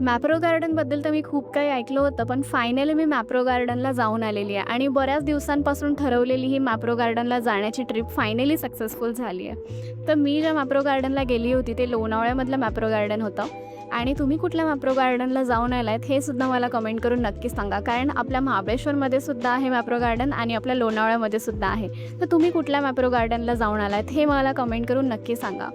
मॅप्रो गार्डनबद्दल तर मी खूप काही ऐकलं होतं, पण फायनली मी मॅप्रो गार्डनला जाऊन आलेली आहे आणि बऱ्याच दिवसांपासून ठरवलेली ही मॅप्रो गार्डनला जाण्याची ट्रिप फायनली सक्सेसफुल झाली आहे. तर मी ज्या मॅप्रो गार्डनला गेली होती ते लोणावळ्यामधलं मॅप्रो गार्डन होतं आणि तुम्ही कुठल्या मॅप्रो गार्डनला जाऊन आलात हे सुद्धा मला कमेंट करून नक्की सांगा. कारण आपल्या महाबळेश्वरमध्ये सुद्धा आहे मॅप्रो गार्डन आणि आपल्या लोणावळ्यामध्ये सुद्धा आहे. तर तुम्ही कुठल्या मॅप्रो गार्डनला जाऊन आलात हे मला कमेंट करून नक्की सांगा.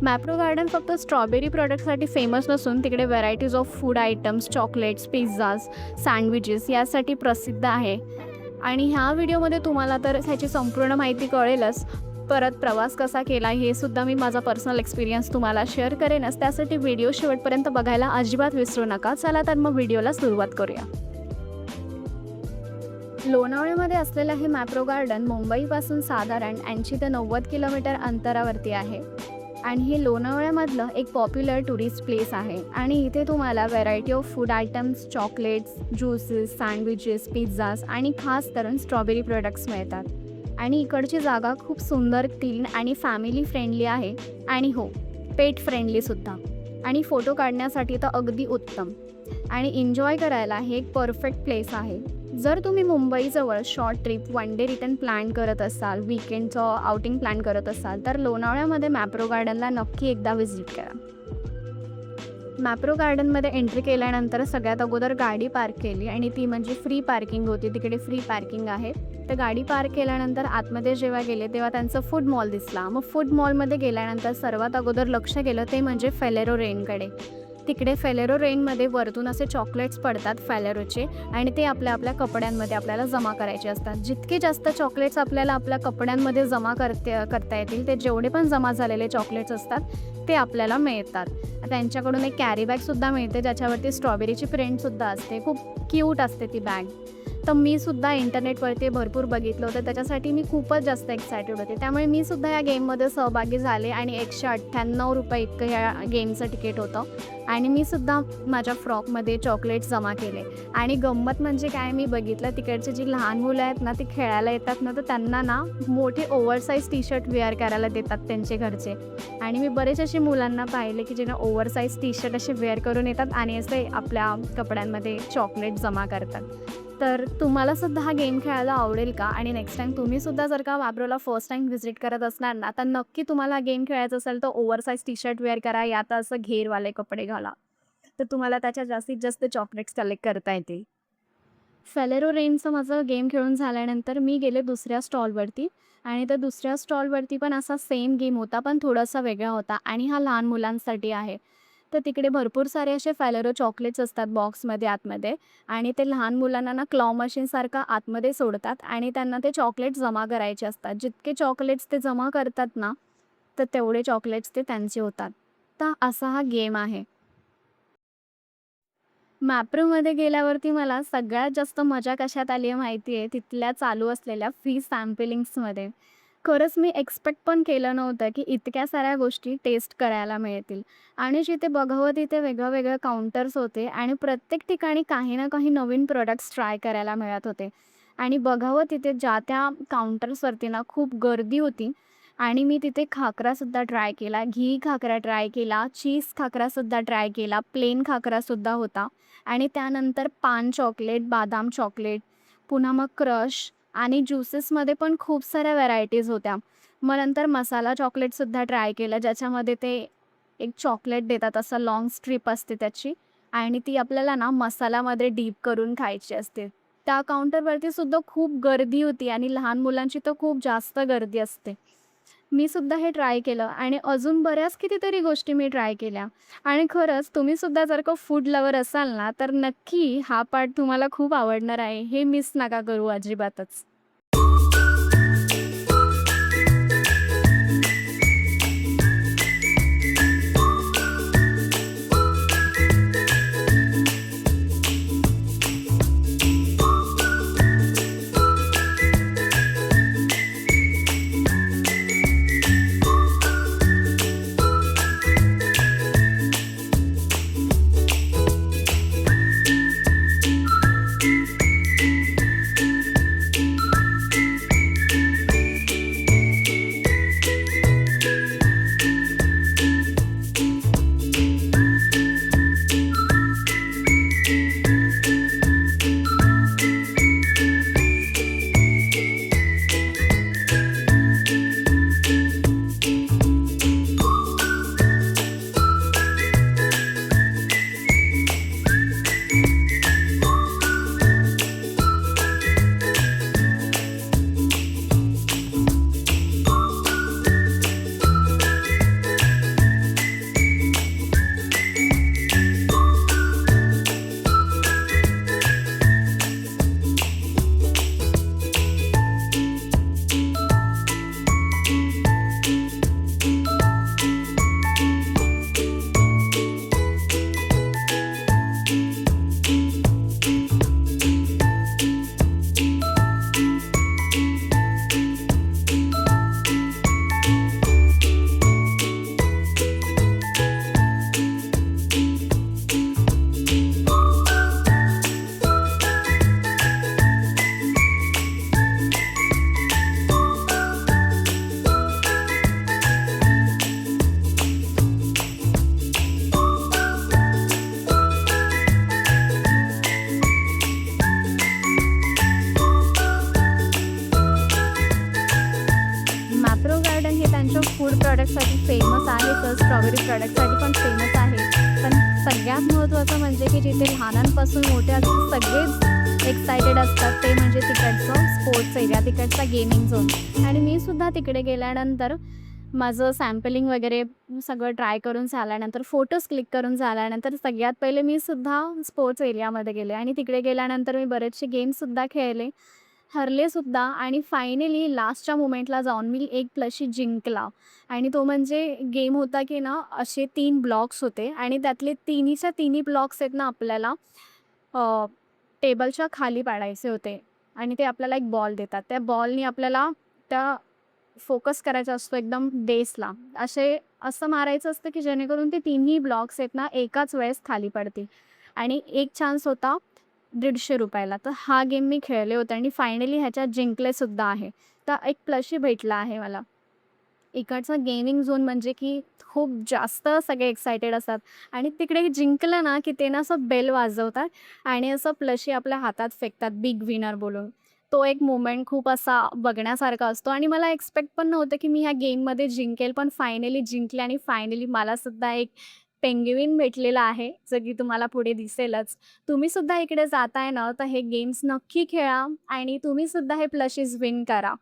मॅप्रो गार्डन फक्त स्ट्रॉबेरी प्रॉडक्टसाठी फेमस नसून तिकडे varieties of food items, chocolates, pizzas, sandwiches यासाठी प्रसिद्ध आहे. आणि ह्या व्हिडिओमध्ये तुम्हाला तर ह्याची संपूर्ण माहिती कळेलच. परत प्रवास कसा केला हे सुद्धा मी माझा पर्सनल एक्सपिरियन्स तुम्हाला शेअर करेनच. त्यासाठी व्हिडिओ शेवटपर्यंत बघायला अजिबात विसरू नका. चला तर मग व्हिडिओला सुरुवात करूया. लोणावळ्यामध्ये असलेलं हे मॅप्रो गार्डन मुंबईपासून साधारण 80 ते 90 किलोमीटर अंतरावरती आहे आणि हे लोणावळ्यामधलं एक पॉप्युलर टुरिस्ट प्लेस आहे. आणि इथे तुम्हाला variety of food items, chocolates, juices, sandwiches, pizzas आणि खास करून स्ट्रॉबेरी प्रोडक्ट्स मिळतात. आणि इकडची जागा खूप सुंदर, क्लीन आणि फॅमिली फ्रेंडली आहे. आणि हो, पेट फ्रेंडलीसुद्धा. आणि फोटो काढण्यासाठी तर अगदी उत्तम. आणि एन्जॉय करायला हे एक परफेक्ट प्लेस आहे. जर तुम्ही मुंबईजवळ short trip, one day return plan करत असाल, वीकेंडचं आउटिंग प्लॅन करत असाल तर लोणावळ्यामध्ये मॅप्रो गार्डनला नक्की एकदा व्हिजिट करा. मॅप्रो गार्डनमध्ये एंट्री केल्यानंतर सगळ्यात अगोदर गाडी पार्क केली आणि ती म्हणजे फ्री पार्किंग होती. तिकडे फ्री पार्किंग आहे. तर गाडी पार्क केल्यानंतर आतमध्ये जेव्हा गेले तेव्हा त्यांचं फूड मॉल दिसला. मग फूड मॉलमध्ये गेल्यानंतर सर्वात अगोदर लक्ष गेलं ते म्हणजे फेलेरो रेनकडे. तिकडे फेलेरो रेनमध्ये वरतून असे चॉकलेट्स पडतात फेलेरोचे आणि ते आपल्या आपल्या कपड्यांमध्ये आपल्याला जमा करायचे असतात. जितके जास्त चॉकलेट्स आपल्याला आपल्या कपड्यांमध्ये जमा करता येतील ते जेवढे पण जमा झालेले चॉकलेट्स असतात ते आपल्याला मिळतात. त्यांच्याकडून एक कॅरी बॅगसुद्धा मिळते ज्याच्यावरती स्ट्रॉबेरीची प्रिंटसुद्धा असते. खूप क्यूट असते ती बॅग. तर मी सुद्धा इंटरनेटवरती भरपूर बघितलं होतं, त्याच्यासाठी मी खूपच जास्त एक्सायटेड होते. त्यामुळे मी सुद्धा या गेममध्ये सहभागी झाले आणि ₹198 इतकं ह्या गेमचं तिकीट होतं. आणि मी सुद्धा माझ्या फ्रॉकमध्ये चॉकलेट्स जमा केले. आणि गंमत म्हणजे काय, मी बघितलं तिकडची जी लहान मुलं आहेत ना ती खेळायला येतात ना तर त्यांना ना मोठे ओव्हरसाईज टी शर्ट वेअर करायला देतात त्यांचे घरचे. आणि मी बरेच असे मुलांना पाहिले की ज्यांना ओव्हरसाईज टी शर्ट असे वेअर करून येतात आणि असे आपल्या कपड्यांमध्ये चॉकलेट जमा करतात. तर तुम्हालासुद्धा हा गेम खेळायला आवडेल का? आणि नेक्स्ट टाईम तुम्हीसुद्धा जर का मॅप्रोला फर्स्ट टाईम व्हिजिट करत असणार ना तर नक्की तुम्हाला गेम खेळायचा असेल तर ओव्हरसाईज टी शर्ट वेअर करा या तर असं घेरवाले कपडे घाला. तर तुम्हाला त्याच्या जास्तीत जास्त चॉकलेट्स कलेक्ट करता येतील. फेलेरो रेनचं माझं गेम खेळून झाल्यानंतर मी गेले दुसऱ्या स्टॉलवरती आणि त्या दुसऱ्या स्टॉलवरती पण असा सेम गेम होता पण थोडासा वेगळा होता आणि हा लहान मुलांसाठी आहे. तर तिकडे भरपूर सारे असे फेलेरो चॉकलेट्स असतात बॉक्समध्ये आतमध्ये आणि ते लहान मुलांना ना क्लॉ मशीनसारखं आतमध्ये सोडतात आणि त्यांना ते चॉकलेट्स जमा करायचे असतात. जितके चॉकलेट्स ते जमा करतात ना तर तेवढे चॉकलेट्स ते त्यांचे होतात. तर असा हा गेम आहे. मॅप्रोमध्ये गेल्यावरती मला सगळ्यात जास्त मजा कशात आली आहे माहिती आहे? तिथल्या चालू असलेल्या फ्री सॅम्पलिंग्समध्ये. खरंच मी एक्सपेक्ट पण केलं नव्हतं की इतक्या साऱ्या गोष्टी टेस्ट करायला मिळतील. आणि जिथे बघावं तिथे वेगळं काउंटर्स होते आणि प्रत्येक ठिकाणी काही ना काही नवीन प्रोडक्ट्स ट्राय करायला मिळत होते. आणि बघावं तिथे ज्या त्या काउंटर्सवरती ना खूप गर्दी होती. आणि मी तिथे खाकरासुद्धा ट्राय केला, घी खाकरा ट्राय केला, चीज खाकरासुद्धा ट्राय केला, प्लेन खाकरासुद्धा होता. आणि त्यानंतर पान चॉकलेट, बदाम चॉकलेट, पुन्हा मग क्रश आणि ज्युसेसमध्ये पण खूप साऱ्या व्हरायटीज होत्या. मग नंतर मसाला चॉकलेटसुद्धा ट्राय केलं, ज्याच्यामध्ये ते एक चॉकलेट देतात, असं लाँग स्ट्रिप असते त्याची आणि ती आपल्याला ना मसाल्यामध्ये डीप करून खायची असते. त्या काउंटरवरती सुद्धा खूप गर्दी होती आणि लहान मुलांची तर खूप जास्त गर्दी असते. मी सुद्धा हे ट्राय केलं आणि अजून बऱ्याच कितीतरी गोष्टी मी ट्राय केल्या. आणि खरंच तुम्ही सुद्धा जर का फूड लवर असाल ना तर नक्की हा पार्ट तुम्हाला खूप आवडणार आहे. हे मिस नका करू अजिबातच. स्ट्रॉबेरी प्रॉडक्टसाठी पण फेमस आहे. पण सगळ्यात महत्त्वाचं म्हणजे की जिथे लहानांपासून मोठ्याचे सगळेच एक्सायटेड असतात ते म्हणजे तिकडचं स्पोर्ट्स एरिया, तिकडचा गेमिंग झोन. आणि मी सुद्धा तिकडे गेल्यानंतर माझं सॅम्पलिंग वगैरे सगळं ट्राय करून झाल्यानंतर, फोटोज क्लिक करून झाल्यानंतर सगळ्यात पहिले मी सुद्धा स्पोर्ट्स एरियामध्ये गेले आणि तिकडे गेल्यानंतर मी बरेचसे गेम्ससुद्धा खेळले, हरलेसुद्धा आणि फायनली लास्टच्या मोमेंटला जाऊन मी एक प्लशी जिंकला. आणि तो म्हणजे गेम होता की ना असे 3 ब्लॉक्स होते आणि त्यातले तिन्हीच्या तिन्ही ब्लॉक्स आहेत ना आपल्याला अ, टेबलच्या खाली पाडायचे होते आणि ते आपल्याला एक बॉल देतात. त्या बॉलनी आपल्याला त्या फोकस करायचा असतो एकदम बेसला. असं मारायचं असतं की जेणेकरून ते तिन्ही ब्लॉक्स आहेत ना एकाच वेळेस खाली पडतील आणि एक चान्स होता ₹150 ला. तर हा गेम मी खेळले होते आणि फायनली ह्याच्यात जिंकलेसुद्धा आहे. तर एक प्लसही भेटला आहे मला. इकडचा गेमिंग झोन म्हणजे की खूप जास्त सगळे एक्सायटेड असतात आणि तिकडे जिंकलं ना, की ते ना असं बेल वाजवतात आणि असं प्लशी आपल्या हातात फेकतात बिग विनर बोलून. तो एक मोमेंट खूप असा बघण्यासारखा असतो आणि मला एक्स्पेक्ट पण नव्हतं, की मी ह्या गेममध्ये जिंकेल, पण फायनली जिंकले आणि फायनली मला सुद्धा एक पेंग्विन भेटलेला आहे, जो की तुम्हाला पुढे दिसेलच. तुम्ही सुद्धा इकडे जाताय ना, तर हे गेम्स नक्की खेळा आणि तुम्ही सुद्धा हे प्लशेस विन करा.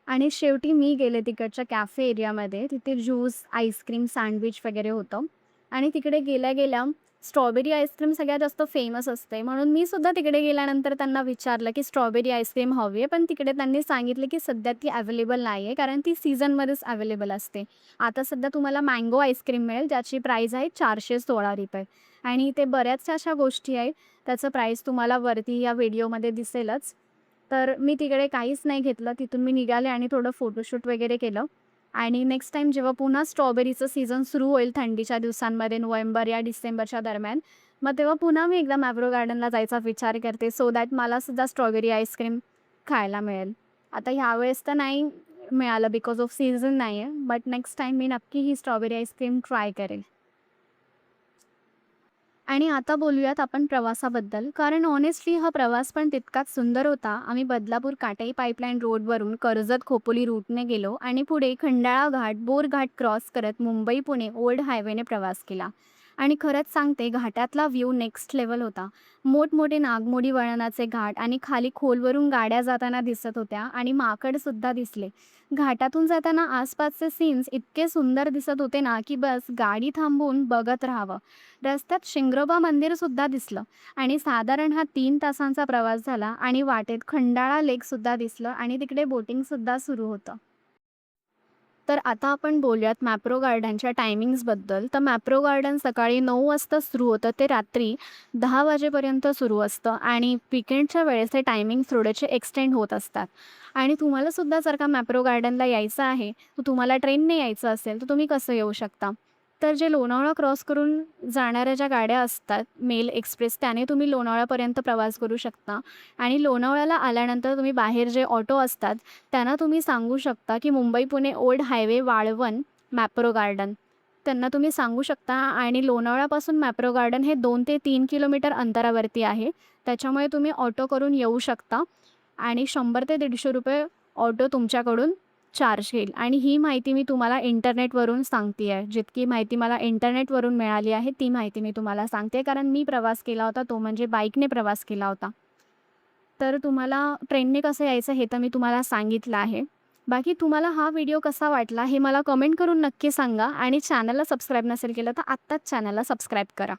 आणि शेवटी मी गेले तिकडच्या कॅफे एरियामध्ये. तिथे ज्यूस, आईस्क्रीम, सँडविच वगैरे होतं आणि तिकडे गेल्या-गेल्या स्ट्रॉबेरी आईस्क्रीम सगळ्यात जास्त फेमस असते. म्हणून मी सुद्धा तिकडे गेल्यानंतर त्यांना विचारलं, की स्ट्रॉबेरी आईस्क्रीम हवी आहे. पण तिकडे त्यांनी सांगितलं, की सध्या ती अवेलेबल नाही आहे, कारण ती सीझनमध्येच अवेलेबल असते. आता सध्या तुम्हाला मँगो आईस्क्रीम मिळेल, ज्याची प्राईस आहे ₹416 आणि इथे बऱ्याचशा अशा गोष्टी आहेत, त्याचं प्राईस तुम्हाला वरती या व्हिडिओमध्ये दिसेलच. तर मी तिकडे काहीच नाही घेतलं. तिथून मी निघाले आणि थोडं फोटोशूट वगैरे केलं आणि नेक्स्ट टाईम जेव्हा पुन्हा स्ट्रॉबेरीचं सीझन सुरू होईल थंडीच्या दिवसांमध्ये नोव्हेंबर या डिसेंबरच्या दरम्यान, मग तेव्हा पुन्हा मी एकदा मॅप्रो गार्डनला जायचा विचार करते सो दॅट मला सुद्धा स्ट्रॉबेरी आईस्क्रीम खायला मिळेल. आता ह्यावेळेस तर नाही मिळालं बिकॉज ऑफ सीझन नाही आहे. बट नेक्स्ट टाईम मी नक्की ही स्ट्रॉबेरी आईस्क्रीम ट्राय करेल. आणि आता बोलूयात आपण प्रवासाबद्दल. कारण हॉनेस्टली हा प्रवास पण तितकाच सुंदर होता. आम्ही बदलापूर काटाई पाईपलाईन रोडवरून कर्जत खोपोली रूटने गेलो आणि पुढे खंडाळा घाट, बोर घाट क्रॉस करत मुंबई-पुणे ओल्ड हायवेने प्रवास केला. आणि खरंच सांगते घाटातला व्ह्यू नेक्स्ट लेव्हल होता. मोठमोठे नागमोडी वळणाचे घाट आणि खाली खोलवरून गाड्या जाताना दिसत होत्या आणि माकडसुद्धा दिसले. घाटातून जाताना आसपासचे सीन्स इतके सुंदर दिसत होते ना, की बस गाडी थांबवून बघत राहावं. रस्त्यात शिंग्रोबा मंदिरसुद्धा दिसलं आणि साधारण हा 3 तासांचा प्रवास झाला आणि वाटेत खंडाळा लेकसुद्धा दिसलं आणि तिकडे बोटिंगसुद्धा सुरू होतं. तर आता आपण बोलूयात मॅप्रो गार्डनच्या टायमिंग्सबद्दल. तर मॅप्रो गार्डन सकाळी 9 वाजता सुरू होतं ते रात्री 10 वाजेपर्यंत सुरू असतं आणि वीकेंडच्या वेळेस हे टायमिंग थोडेसे एक्सटेंड होत असतात. आणि तुम्हाला सुद्धा जर का मॅप्रो गार्डनला यायचं आहे, तर तुम्हाला ट्रेनने यायचं असेल, तर तुम्ही कसं येऊ शकता? तर जे लोणावळा क्रॉस करून जाणाऱ्या ज्या गाड्या असतात, मेल एक्सप्रेस, त्याने तुम्ही लोणावळ्यापर्यंत प्रवास करू शकता आणि लोणावळ्याला आल्यानंतर तुम्ही बाहेर जे ऑटो असतात, त्यांना तुम्ही सांगू शकता, की Mumbai-Pune old highway वाळवण, Mapro garden. त्यांना तुम्ही सांगू शकता आणि लोणावळ्यापासून मॅप्रो गार्डन हे 2 ते 3 किलोमीटर अंतरावरती आहे. त्याच्यामुळे तुम्ही ऑटो करून येऊ शकता आणि ₹100 ते ₹150 ऑटो तुमच्याकडून चार्ज घेईल आणि ही माहिती मी तुम्हाला इंटरनेटवरून सांगते आहे. जितकी माहिती मला इंटरनेटवरून मिळाली आहे, ती माहिती मी तुम्हाला सांगते. कारण मी प्रवास केला होता, तो म्हणजे बाईकने प्रवास केला होता. तर तुम्हाला ट्रेनने कसं यायचं हे तर मी तुम्हाला सांगितलं आहे. बाकी तुम्हाला हा व्हिडिओ कसा वाटला हे मला कमेंट करून नक्की सांगा आणि चॅनलला सबस्क्राईब नसेल केलं तर आत्ताच चॅनलला सबस्क्राईब करा.